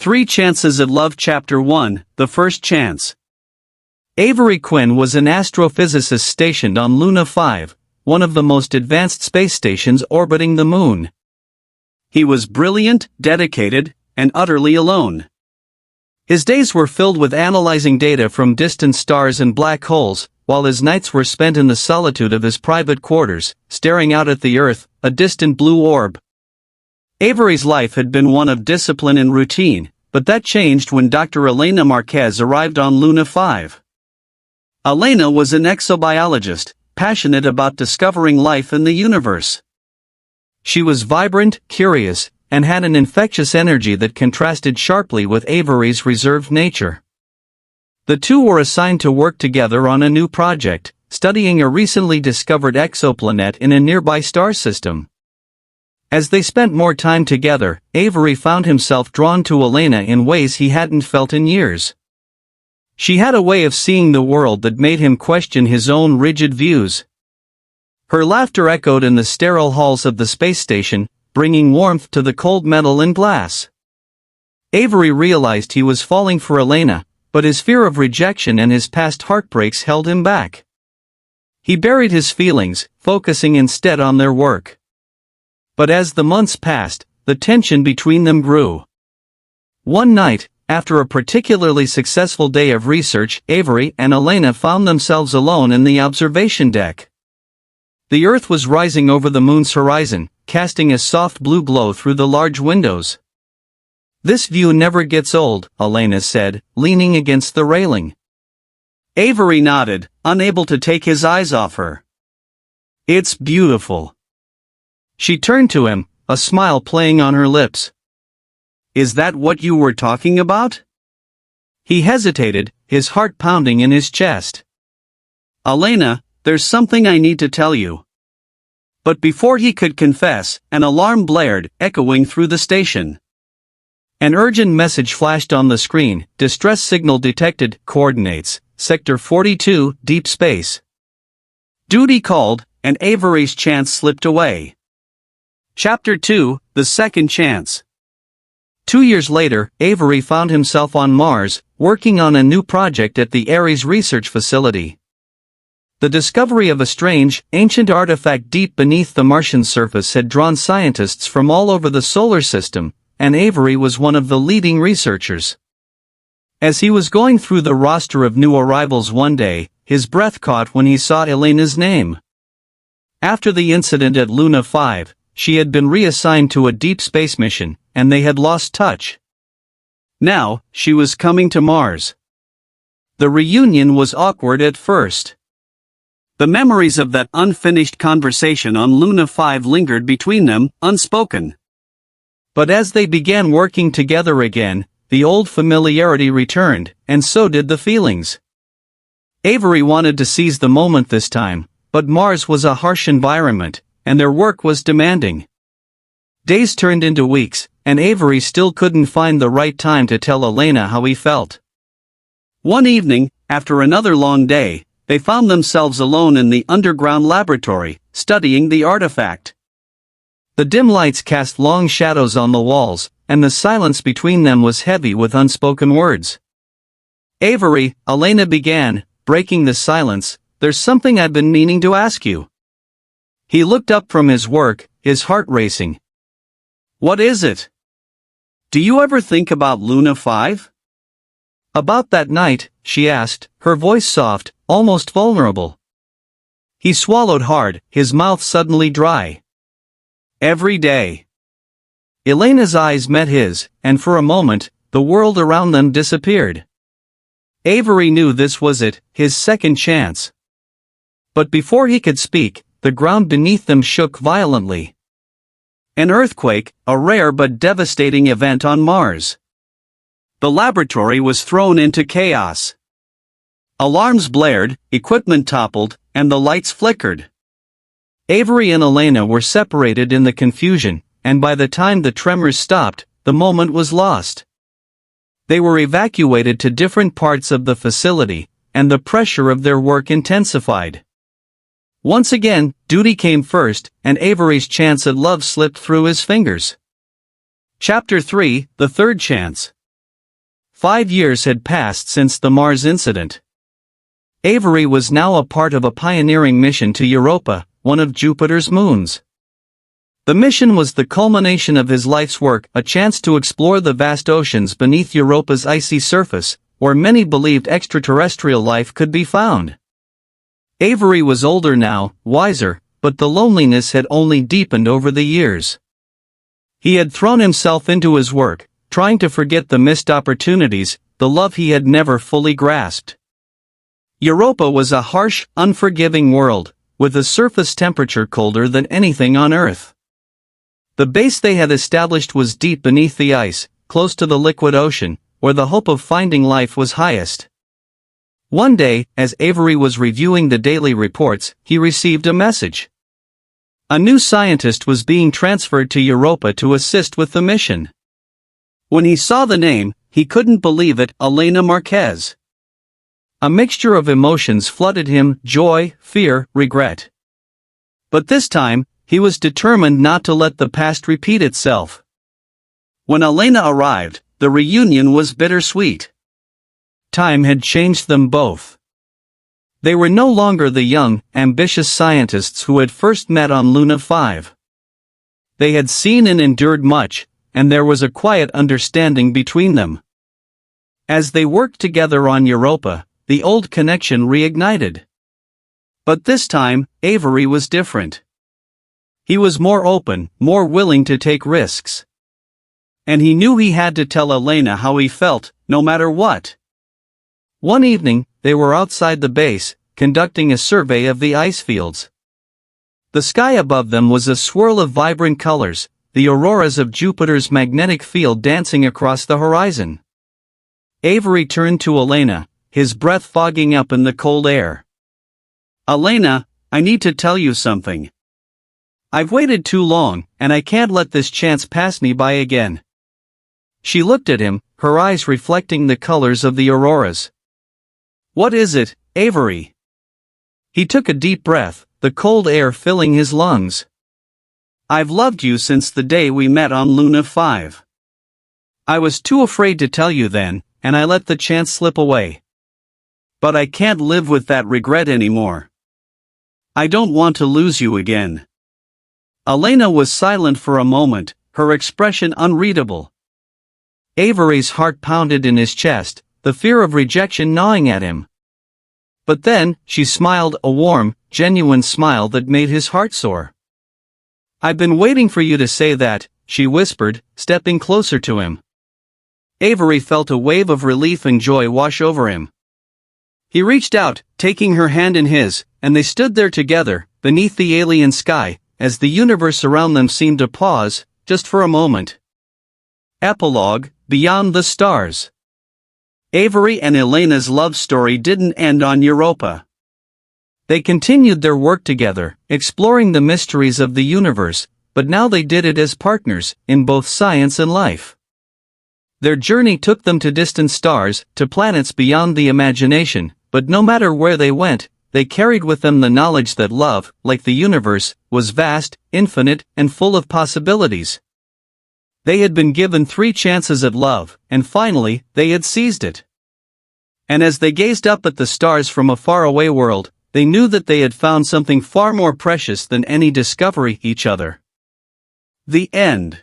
3 Chances at Love Chapter 1, The First Chance. Avery Quinn was an astrophysicist stationed on Luna 5, one of the most advanced space stations orbiting the Moon. He was brilliant, dedicated, and utterly alone. His days were filled with analyzing data from distant stars and black holes, while his nights were spent in the solitude of his private quarters, staring out at the Earth, a distant blue orb. Avery's life had been one of discipline and routine, but that changed when Dr. Elena Marquez arrived on Luna 5. Elena was an exobiologist, passionate about discovering life in the universe. She was vibrant, curious, and had an infectious energy that contrasted sharply with Avery's reserved nature. The two were assigned to work together on a new project, studying a recently discovered exoplanet in a nearby star system. As they spent more time together, Avery found himself drawn to Elena in ways he hadn't felt in years. She had a way of seeing the world that made him question his own rigid views. Her laughter echoed in the sterile halls of the space station, bringing warmth to the cold metal and glass. Avery realized he was falling for Elena, but his fear of rejection and his past heartbreaks held him back. He buried his feelings, focusing instead on their work. But as the months passed, the tension between them grew. One night, after a particularly successful day of research, Avery and Elena found themselves alone in the observation deck. The Earth was rising over the Moon's horizon, casting a soft blue glow through the large windows. "This view never gets old," Elena said, leaning against the railing. Avery nodded, unable to take his eyes off her. "It's beautiful." She turned to him, a smile playing on her lips. "Is that what you were talking about?" He hesitated, his heart pounding in his chest. "Elena, there's something I need to tell you." But before he could confess, an alarm blared, echoing through the station. An urgent message flashed on the screen: distress signal detected, coordinates, Sector 42, deep space. Duty called, and Avery's chance slipped away. Chapter 2, The Second Chance. 2 years later, Avery found himself on Mars, working on a new project at the Ares Research Facility. The discovery of a strange, ancient artifact deep beneath the Martian surface had drawn scientists from all over the solar system, and Avery was one of the leading researchers. As he was going through the roster of new arrivals one day, his breath caught when he saw Elena's name. After the incident at Luna 5, she had been reassigned to a deep space mission, and they had lost touch. Now, she was coming to Mars. The reunion was awkward at first. The memories of that unfinished conversation on Luna 5 lingered between them, unspoken. But as they began working together again, the old familiarity returned, and so did the feelings. Avery wanted to seize the moment this time, but Mars was a harsh environment, and their work was demanding. Days turned into weeks, and Avery still couldn't find the right time to tell Elena how he felt. One evening, after another long day, they found themselves alone in the underground laboratory, studying the artifact. The dim lights cast long shadows on the walls, and the silence between them was heavy with unspoken words. "Avery," Elena began, breaking the silence, "there's something I've been meaning to ask you." He looked up from his work, his heart racing. "What is it?" "Do you ever think about Luna 5? "About that night?" she asked, her voice soft, almost vulnerable. He swallowed hard, his mouth suddenly dry. "Every day." Elena's eyes met his, and for a moment, the world around them disappeared. Avery knew this was it, his second chance. But before he could speak, the ground beneath them shook violently. An earthquake, a rare but devastating event on Mars. The laboratory was thrown into chaos. Alarms blared, equipment toppled, and the lights flickered. Avery and Elena were separated in the confusion, and by the time the tremors stopped, the moment was lost. They were evacuated to different parts of the facility, and the pressure of their work intensified. Once again, duty came first, and Avery's chance at love slipped through his fingers. Chapter 3, The Third Chance. 5 years had passed since the Mars incident. Avery was now a part of a pioneering mission to Europa, one of Jupiter's moons. The mission was the culmination of his life's work, a chance to explore the vast oceans beneath Europa's icy surface, where many believed extraterrestrial life could be found. Avery was older now, wiser, but the loneliness had only deepened over the years. He had thrown himself into his work, trying to forget the missed opportunities, the love he had never fully grasped. Europa was a harsh, unforgiving world, with a surface temperature colder than anything on Earth. The base they had established was deep beneath the ice, close to the liquid ocean, where the hope of finding life was highest. One day, as Avery was reviewing the daily reports, he received a message. A new scientist was being transferred to Europa to assist with the mission. When he saw the name, he couldn't believe it, Elena Marquez. A mixture of emotions flooded him, joy, fear, regret. But this time, he was determined not to let the past repeat itself. When Elena arrived, the reunion was bittersweet. Time had changed them both. They were no longer the young, ambitious scientists who had first met on Luna 5. They had seen and endured much, and there was a quiet understanding between them. As they worked together on Europa, the old connection reignited. But this time, Avery was different. He was more open, more willing to take risks. And he knew he had to tell Elena how he felt, no matter what. One evening, they were outside the base, conducting a survey of the ice fields. The sky above them was a swirl of vibrant colors, the auroras of Jupiter's magnetic field dancing across the horizon. Avery turned to Elena, his breath fogging up in the cold air. "Elena, I need to tell you something. I've waited too long, and I can't let this chance pass me by again." She looked at him, her eyes reflecting the colors of the auroras. "What is it, Avery?" He took a deep breath, the cold air filling his lungs. "I've loved you since the day we met on Luna 5. I was too afraid to tell you then, and I let the chance slip away. But I can't live with that regret anymore. I don't want to lose you again." Elena was silent for a moment, her expression unreadable. Avery's heart pounded in his chest, the fear of rejection gnawing at him. But then, she smiled, a warm, genuine smile that made his heart soar. "I've been waiting for you to say that," she whispered, stepping closer to him. Avery felt a wave of relief and joy wash over him. He reached out, taking her hand in his, and they stood there together, beneath the alien sky, as the universe around them seemed to pause, just for a moment. Epilogue, Beyond the Stars. Avery and Elena's love story didn't end on Europa. They continued their work together, exploring the mysteries of the universe, but now they did it as partners, in both science and life. Their journey took them to distant stars, to planets beyond the imagination, but no matter where they went, they carried with them the knowledge that love, like the universe, was vast, infinite, and full of possibilities. They had been given 3 chances at love, and finally, they had seized it. And as they gazed up at the stars from a faraway world, they knew that they had found something far more precious than any discovery, each other. The end.